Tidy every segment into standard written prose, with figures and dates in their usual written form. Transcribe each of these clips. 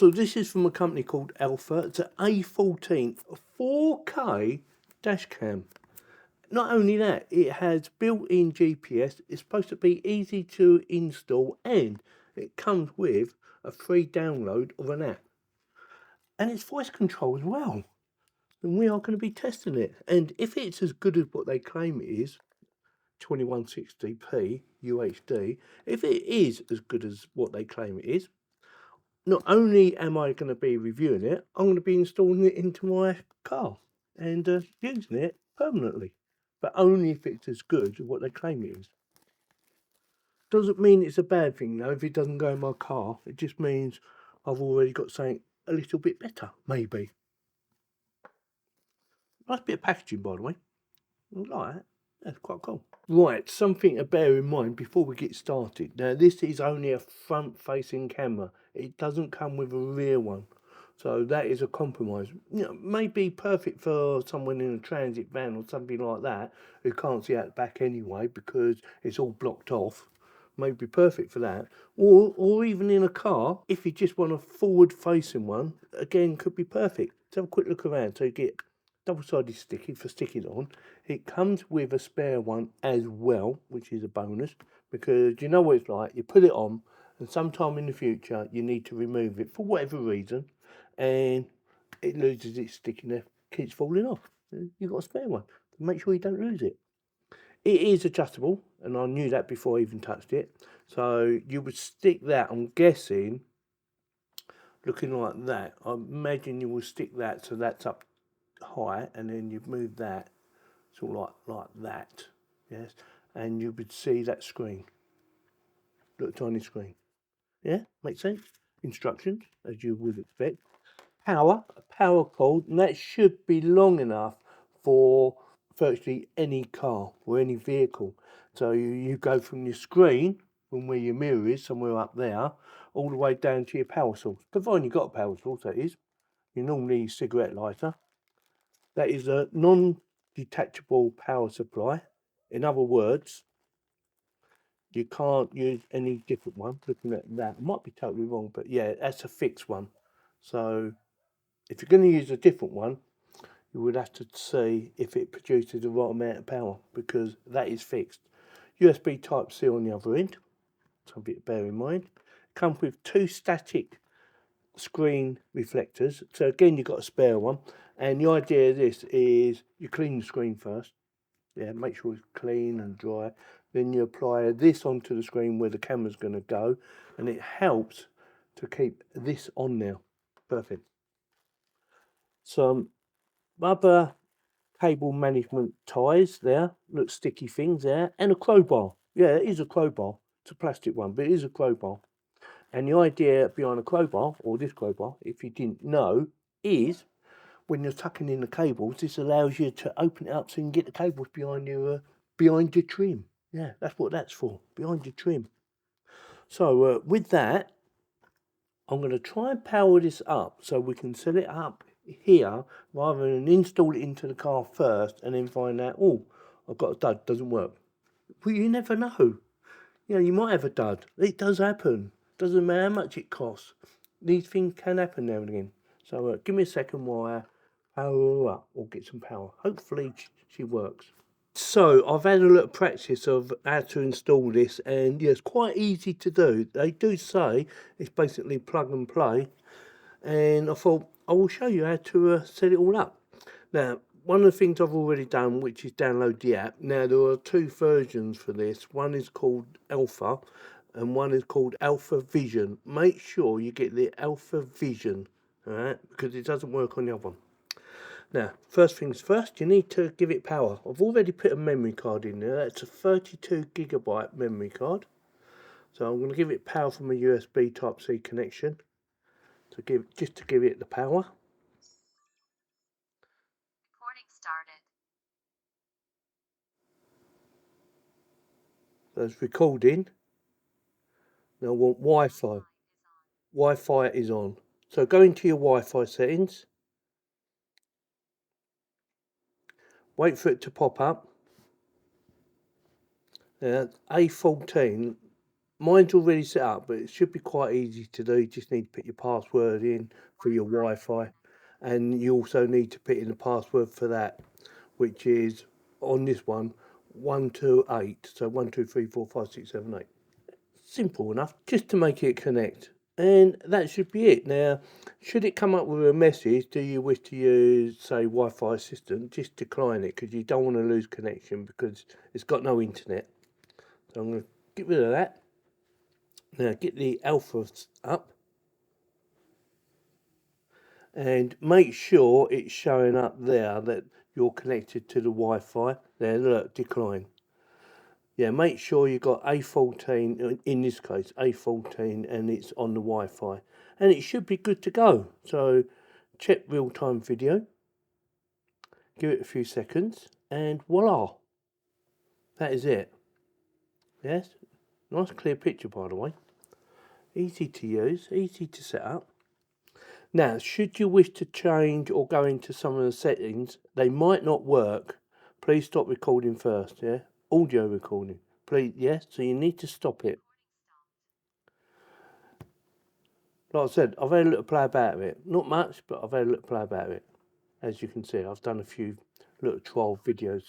So this is from a company called ARPHA. It's an A14 4K Dashcam. Not only that, it has built-in GPS. It's supposed to be easy to install, and it comes with a free download of an app. And it's voice control as well. And we are going to be testing it. And if it's as good as what they claim it is, 2160p UHD, if it is as good as what they claim it is, not only am I going to be reviewing it, I'm going to be installing it into my car and using it permanently, but only if it's as good as what they claim it is. Doesn't mean it's a bad thing though if it doesn't go in my car. It just means I've already got something a little bit better, maybe. Nice bit of packaging, by the way. I like that. That's quite cool. Right, something to bear in mind before we get started. Now, this is only a front-facing camera. It doesn't come with a rear one. So that is a compromise. You know, may be perfect for someone in a transit van or something like that who can't see out the back anyway because it's all blocked off. May be perfect for that. Or even in a car, if you just want a forward-facing one, again, could be perfect. Let's have a quick look around so you get double-sided sticky for sticking on. It comes with a spare one as well, which is a bonus, because you know what it's like. You put it on, and sometime in the future, you need to remove it for whatever reason, and it loses its stickiness, keeps falling off. You've got a spare one. Make sure you don't lose it. It is adjustable, and I knew that before I even touched it. So you would stick that, I'm guessing, looking like that. I imagine you will stick that so that's up high, and then you move that sort of like that, yes, and you would see that screen, little tiny screen. Yeah, makes sense. Instructions, as you would expect. Power, a power cord, and that should be long enough for virtually any car or any vehicle. So you go from your screen, from where your mirror is, somewhere up there, all the way down to your power source. Provided you've got a power source, that is. You normally use cigarette lighter. That is a non-detachable power supply. In other words, you can't use any different one. Looking at that, I might be totally wrong, but yeah, that's a fixed one. So if you're going to use a different one, you would have to see if it produces the right amount of power, because that is fixed. USB Type-C on the other end, something to bear in mind. Comes with two static screen reflectors. So again, you've got a spare one. And the idea of this is you clean the screen first. Yeah, make sure it's clean and dry. Then you apply this onto the screen where the camera's going to go, and it helps to keep this on there. Perfect. Some rubber cable management ties there, look, sticky things there, and a crowbar. Yeah, it is a crowbar. It's a plastic one, but it is a crowbar. And the idea behind a crowbar, or this crowbar, if you didn't know, is when you're tucking in the cables, this allows you to open it up so you can get the cables behind your trim. Yeah, that's what that's for, behind your trim. So with that, I'm going to try and power this up so we can set it up here rather than install it into the car first and then find out, oh, I've got a dud, doesn't work. Well, you never know. You know, you might have a dud. It does happen. Doesn't matter how much it costs. These things can happen now and again. So give me a second while I power up or get some power. Hopefully she works. So I've had a little practice of how to install this, and yeah, it's quite easy to do. They do say it's basically plug and play, and I thought I will show you how to set it all up. Now, one of the things I've already done, which is download the app. Now, there are two versions for this. One is called Alpha and one is called Alpha Vision. Make sure you get the Alpha Vision, all right, because it doesn't work on the other one. Now, first things first, you need to give it power. I've already put a memory card in there. That's a 32GB memory card. So I'm going to give it power from a USB Type-C connection to give it the power. Recording started. So it's recording. Now I want Wi-Fi. Wi-Fi is on. So go into your Wi-Fi settings. Wait for it to pop up. Now A14, mine's already set up, but it should be quite easy to do. You just need to put your password in for your Wi-Fi, and you also need to put in the password for that, which is on this one 128. So 1 2 3 4 5 6 7 8. Simple enough, just to make it connect, and that should be it. Now, should it come up with a message, do you wish to use, say, Wi-Fi assistant, just decline it, because you don't want to lose connection because it's got no internet. So I'm going to get rid of that. Now get the ARPHA up and make sure it's showing up there that you're connected to the Wi-Fi. There, look, decline. Yeah, make sure you've got A14, in this case, A14, and it's on the Wi-Fi. And it should be good to go. So check real-time video. Give it a few seconds, and voila. That is it. Yes, nice clear picture, by the way. Easy to use, easy to set up. Now, should you wish to change or go into some of the settings, they might not work. Please stop recording first, yeah? Audio recording. Please, yes, so you need to stop it. Like I said, I've had a little play about it. Not much, but I've had a little play about it. As you can see, I've done a few little trial videos.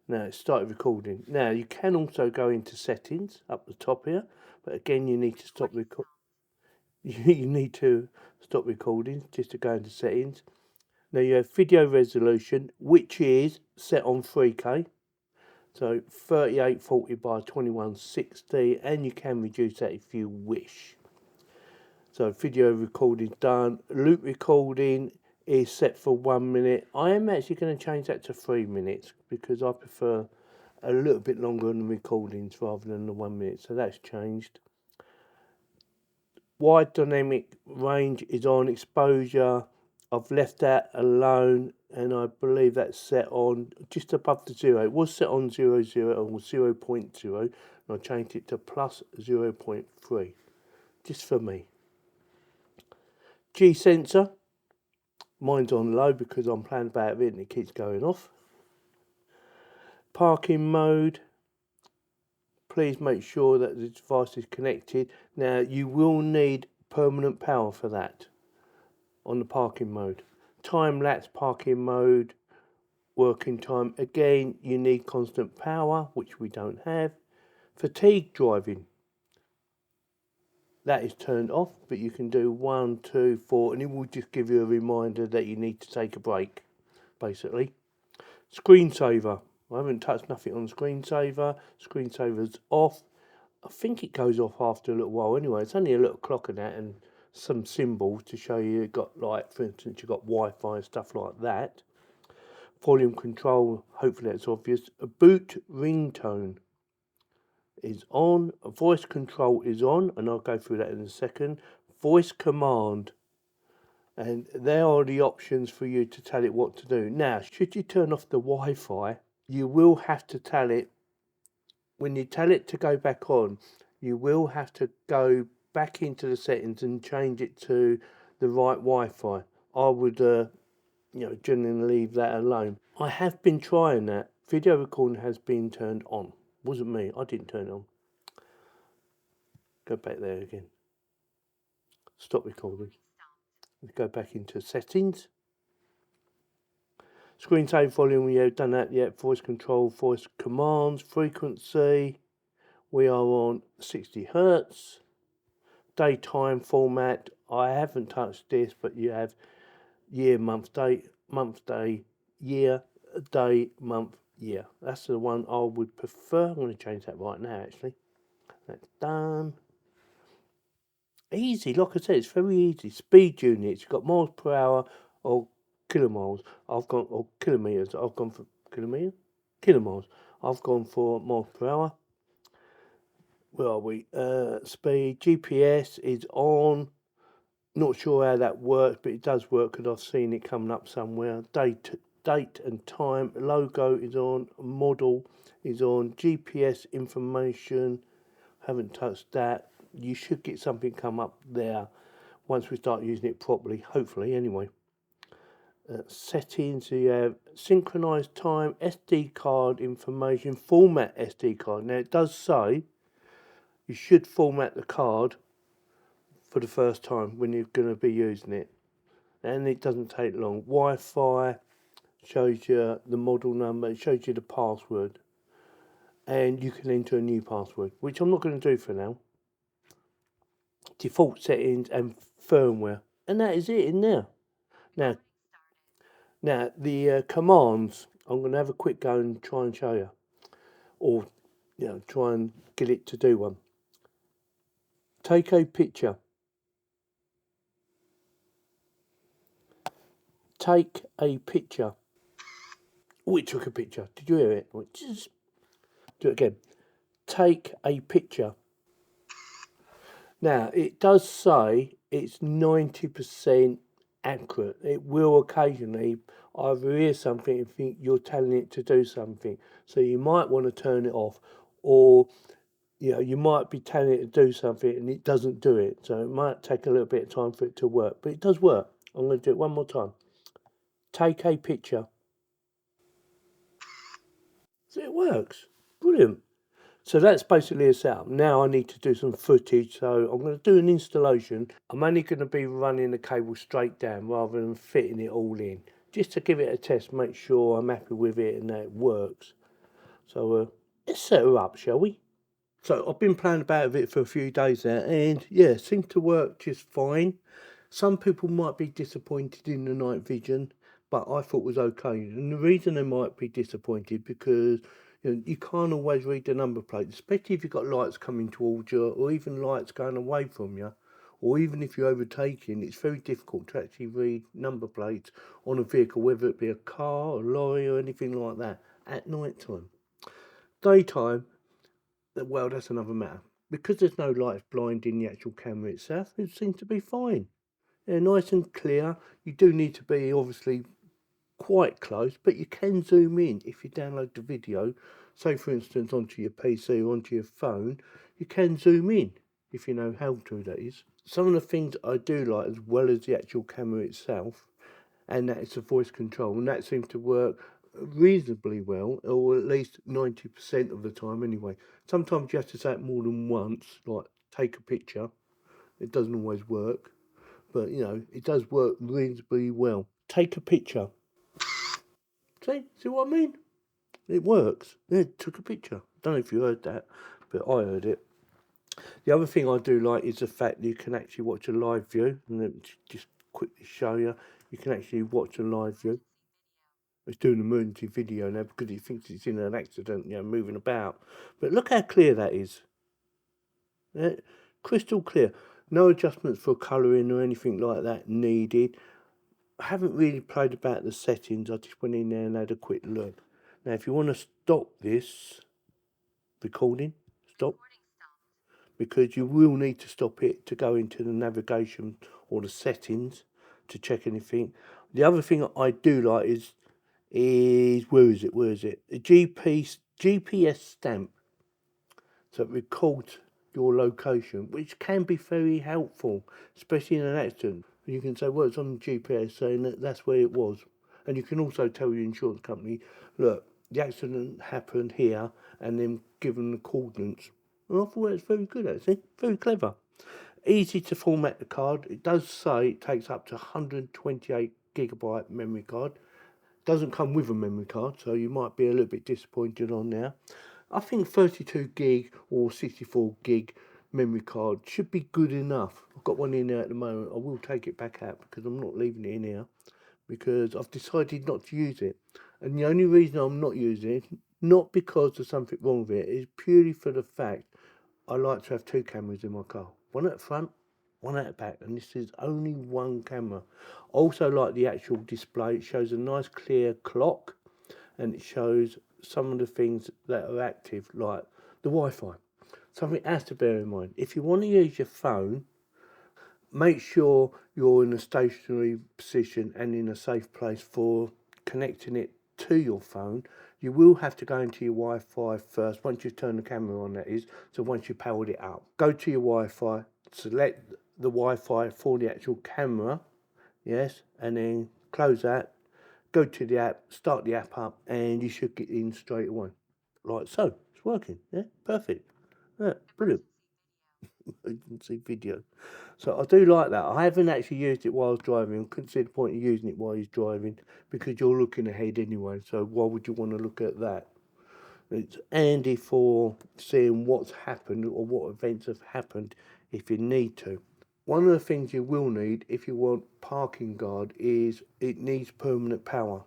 Now, it started recording. Now, you can also go into settings up the top here, but again, you need to stop recording. You need to stop recording just to go into settings. Now you have video resolution, which is set on 3K, so 3840 by 2160, and you can reduce that if you wish. So video recording done. Loop recording is set for 1 minute. I am actually going to change that to 3 minutes because I prefer a little bit longer than the recordings rather than the 1 minute. So that's changed. Wide dynamic range is on. Exposure, I've left that alone, and I believe that's set on just above the 0. It was set on 0, 0 or 0.0, and I changed it to plus 0.3, just for me. G sensor, mine's on low because I'm playing about with it and it keeps going off. Parking mode, please make sure that the device is connected. Now you will need permanent power for that on the parking mode. Time-lapse parking mode, working time, again you need constant power, which we don't have. Fatigue driving, that is turned off, but you can do 1 2 4 and it will just give you a reminder that you need to take a break, basically. Screensaver, I haven't touched nothing on screensaver. Screensaver's off. I think it goes off after a little while anyway. It's only a little clock in that and some symbols to show you got, like, for instance, you've got Wi-Fi and stuff like that. Volume control, hopefully that's obvious. A boot ringtone is on. A voice control is on, and I'll go through that in a second. Voice command, and there are the options for you to tell it what to do. Now, should you turn off the Wi-Fi, you will have to tell it, when you tell it to go back on, you will have to go back into the settings and change it to the right Wi-Fi. I would generally leave that alone. I have been trying that. Video recording has been turned on. Wasn't me, I didn't turn it on. Go back there again. Stop recording. Go back into settings. Screensaver volume, we have done that yet. Voice control, voice commands, frequency. We are on 60 Hertz. Daytime format, I haven't touched this, but you have year, month, day, year, day, month, year. That's the one I would prefer. I'm going to change that right now, actually. That's done. Easy, like I said, it's very easy. Speed units, you've got miles per hour or kilomiles. I've gone, or kilometres. I've gone for kilometre? Kilomiles. I've gone for miles per hour. Where are we? Speed, GPS is on. Not sure how that works, but it does work because I've seen it coming up somewhere. Date and time. Logo is on. Model is on. GPS information. Haven't touched that. You should get something come up there once we start using it properly, hopefully anyway. Settings, so you have synchronized time, SD card information, format SD card. Now it does say you should format the card for the first time when you're going to be using it, and it doesn't take long. Wi-Fi shows you the model number, it shows you the password, and you can enter a new password, which I'm not going to do for now. Default settings and firmware, and that is it in there. Now the commands, I'm going to have a quick go and try and show you, or try and get it to do one. Take a picture. Take a picture. Oh, it took a picture. Did you hear it? Just do it again. Take a picture. Now, it does say it's 90% accurate. It will occasionally either hear something and think you're telling it to do something. So you might want to turn it off, or you might be telling it to do something and it doesn't do it. So it might take a little bit of time for it to work, but it does work. I'm going to do it one more time. Take a picture. So it works. Brilliant. So that's basically a setup. Now I need to do some footage, so I'm going to do an installation. I'm only going to be running the cable straight down rather than fitting it all in, just to give it a test, make sure I'm happy with it and that it works. So let's set her up, shall we? So I've been playing about with it for a few days now, and yeah, it seemed to work just fine. Some people might be disappointed in the night vision, but I thought it was okay. And the reason they might be disappointed because you can't always read the number plate, especially if you've got lights coming towards you, or even lights going away from you, or even if you're overtaking. It's very difficult to actually read number plates on a vehicle, whether it be a car, a lorry, or anything like that, at night time. Daytime, well, that's another matter. Because there's no lights blinding the actual camera itself, it seems to be fine. Yeah, nice and clear. You do need to be obviously quite close, but you can zoom in if you download the video. Say for instance onto your PC or onto your phone, you can zoom in if you know how to, that is. Some of the things I do like, as well as the actual camera itself, and that is the voice control, and that seems to work reasonably well, or at least 90% of the time anyway. Sometimes you have to say it more than once, like take a picture. It doesn't always work, but it does work reasonably well. Take a picture. See what I mean? It works. Yeah, took a picture. Don't know if you heard that, but I heard it. The other thing I do like is the fact that you can actually watch a live view, and then just quickly show you. You can actually watch a live view. It's doing an emergency video now because it thinks it's in an accident, moving about. But look how clear that is. Yeah, crystal clear. No adjustments for colouring or anything like that needed. I haven't really played about the settings. I just went in there and had a quick look. Now, if you want to stop this recording, stop. Because you will need to stop it to go into the navigation or the settings to check anything. The other thing I do like is where is it? A GPS stamp. So it records your location, which can be very helpful, especially in an accident. You can say, well, it's on the GPS saying that that's where it was. And you can also tell your insurance company, look, the accident happened here, and then give them the coordinates. And I thought it's very good, actually. Very clever. Easy to format the card. It does say it takes up to 128GB memory card. Doesn't come with a memory card, so you might be a little bit disappointed on there. I think 32 gig or 64 gig memory card should be good enough. I've got one in there at the moment. I will take it back out because I'm not leaving it in here, because I've decided not to use it. And the only reason I'm not using it, not because there's something wrong with it, is purely for the fact I like to have two cameras in my car. One at the front, one at the back, and this is only one camera. I also like the actual display. It shows a nice clear clock, and it shows some of the things that are active, like the Wi-Fi. Something else to bear in mind: if you want to use your phone, make sure you're in a stationary position and in a safe place for connecting it to your phone. You will have to go into your Wi-Fi first, once you turn the camera on, that is. So once you powered it up, go to your Wi-Fi, select the Wi-Fi for the actual camera, yes, and then close that, go to the app, start the app up, and you should get in straight away. Like so. It's working, yeah, perfect. Yeah, brilliant. emergency video. So I do like that. I haven't actually used it while I was driving. I couldn't see the point of using it while he's driving because you're looking ahead anyway. So why would you want to look at that? It's handy for seeing what's happened or what events have happened if you need to. One of the things you will need if you want parking guard is it needs permanent power.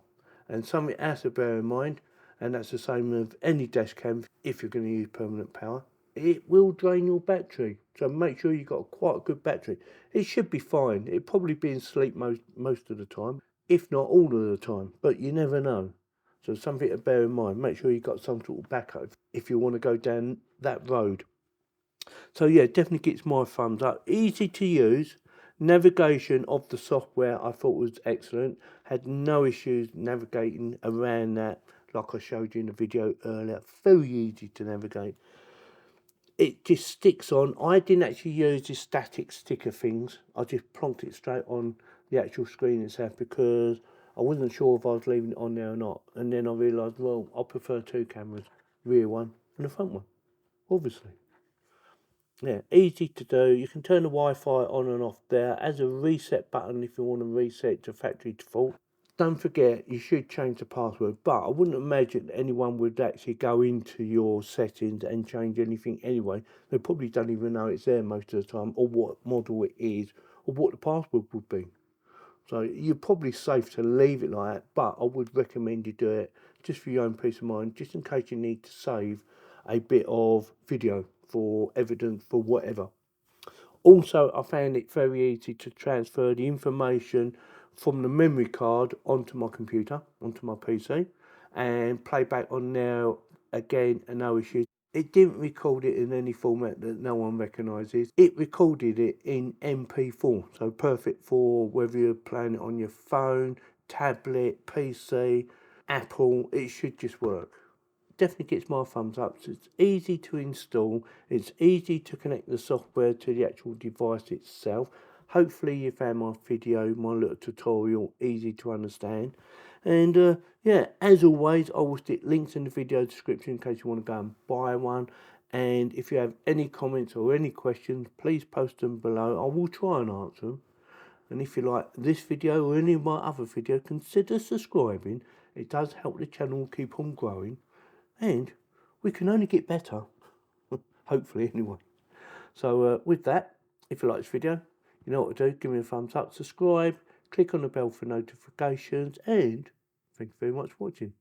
And something else to bear in mind, and that's the same with any dash cam if you're going to use permanent power, it will drain your battery. So make sure you've got quite a good battery. It should be fine. It'll probably be in sleep most of the time, if not all of the time, but you never know. So something to bear in mind. Make sure you've got some sort of backup if you want to go down that road. So yeah, definitely gets my thumbs up. Easy to use. Navigation of the software I thought was excellent. Had no issues navigating around that like I showed you in the video earlier. Very easy to navigate. It just sticks on. I didn't actually use the static sticker things. I just plonked it straight on the actual screen itself because I wasn't sure if I was leaving it on there or not. And then I realised, well, I prefer two cameras, rear one and a front one, obviously. Yeah, easy to do. You can turn the Wi-Fi on and off there. As a reset button if you want to reset to factory default. Don't forget, you should change the password, but I wouldn't imagine anyone would actually go into your settings and change anything anyway. They probably don't even know it's there most of the time, or what model it is, or what the password would be. So you're probably safe to leave it like that, but I would recommend you do it just for your own peace of mind, just in case you need to save a bit of video for evidence for whatever. Also, I found it very easy to transfer the information from the memory card onto my computer, onto my PC, and play back on there again, and no issues. It didn't record it in any format that no one recognises. It recorded it in MP4, so perfect for whether you're playing it on your phone, tablet, PC, Apple. It should just work. Definitely gets my thumbs up. So it's easy to install. It's easy to connect the software to the actual device itself. Hopefully you found my video, my little tutorial, easy to understand. And yeah, as always, I will stick links in the video description in case you want to go and buy one. And if you have any comments or any questions, please post them below. I will try and answer them. And if you like this video or any of my other videos, consider subscribing. It does help the channel keep on growing. And we can only get better. Hopefully, anyway. So with that, if you like this video, you know what to do. Give me a thumbs up, subscribe, click on the bell for notifications, and thank you very much for watching.